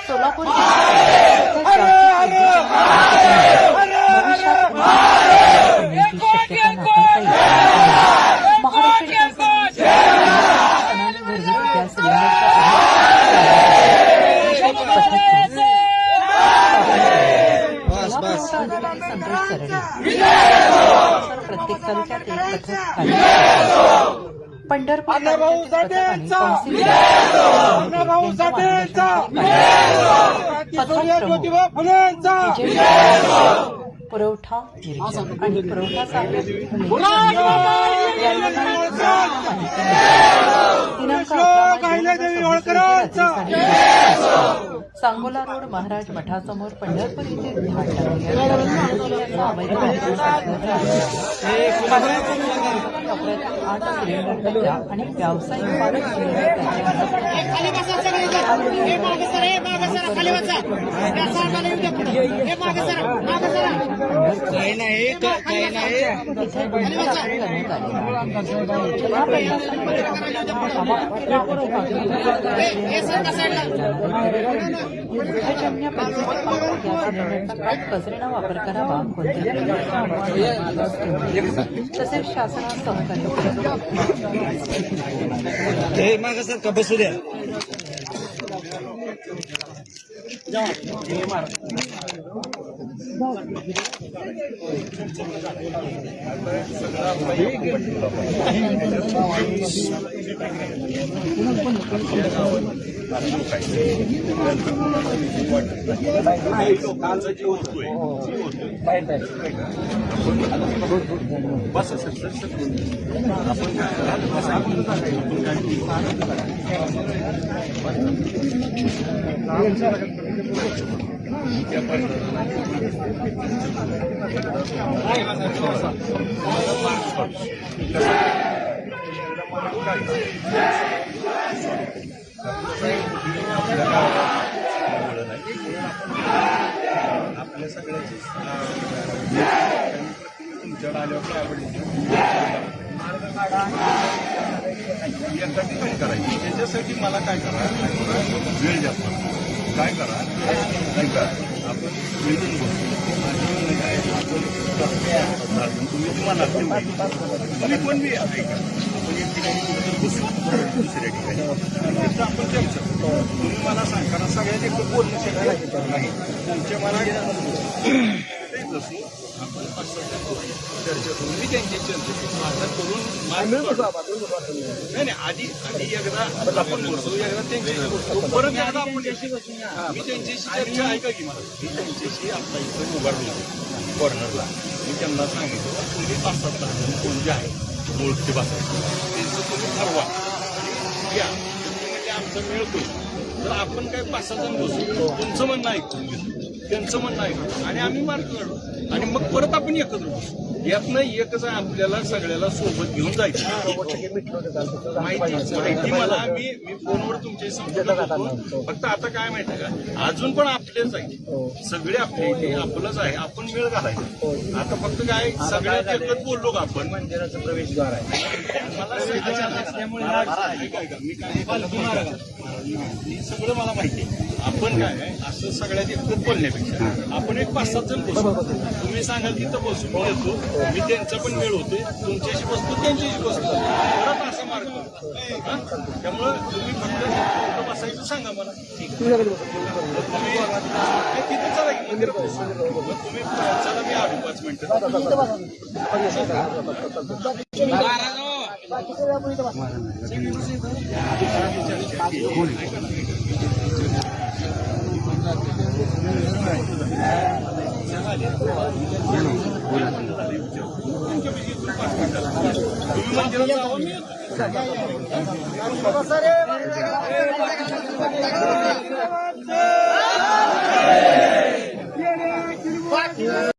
सोलापूर शक्यता नाकारता येईल. महाराष्ट्र शासनाने घरगुती गॅस अधिकारी संतोष सरडे प्रत्येक तालुक्यात एक पथक पंढरपूर पथकाने पुरवठा निरीक्षक आणि पुरवठा सांगोला रोड महाराज मठासमोर पंढरपूर येथे अवैध 8 सिलेंडर आणि व्यावसायिक कचऱ्याचा वापर करावा तसेच शासनास सहकार्य मागे सर का बसू द्या बस सर आपण आपल्या सगळ्याची तुमच्याकडे आल्यावर काय एका ठिकाणी करायची त्याच्यासाठी मला काय करा वेळ जास्त काय करा नाही का आपण मिळून बसू तुम्ही तुम्हाला तुम्ही पण मी आपण एक ठिकाणी बसू दुसऱ्या ठिकाणी आपण चर्चा तुम्ही मला सांगा सगळ्यात एक बोलणं शक्य नाही तुमच्या मला बसू आपण चर्चा करून मी त्यांची चर्चा माझा करून नाही आधी एकदा आपण बसू एकदा त्यांच्याशी बसतो परत एकदा आपण मी त्यांच्याशी चर्चा ऐका की मला मी त्यांच्याशी आपला इथं उभारला कॉर्नरला मी त्यांना सांगितलं तुम्ही 5-7 जण कोण जे आहे ओळखते बसायचं त्यांचं तुम्ही ठरवा घ्या म्हणजे आमचा मेळ होईल तर आपण काय 5-6 जण बसू तुमचं म्हणणं ऐकून घेतो त्यांचं म्हणणं ऐकतो आणि आम्ही मार्ग काढू आणि मग परत आपण एकत्र बसू यातनं एकच आपल्याला सगळ्याला सोबत घेऊन जायचं माहिती मला मी फोनवर तुमचे संपर्क करतो फक्त आता काय माहिती का अजून पण आपलेच आहे सगळे आपले इथे आपलंच आहे आपण वेळ घालायचा आता फक्त काय सगळ्यात एकच बोललो का आपण मंदिराचं प्रवेशद्वार आहे मला मी काय सगळं मला माहिती आहे आपण काय असं सगळ्यात एकच बोलण्यापेक्षा आपण एक 5-7 जण बसू तुम्ही सांगाल तिथं बसू मी येतो मी त्यांचा पण वेळ होते तुमच्याशी बसतो त्यांच्याशी बसतो परत असा मार्ग त्यामुळं तुम्ही फक्त बसायचं सांगा मला तिथे चला की मंदिरात तुम्ही चला मी आलो 5 मिनिटं तुम्ही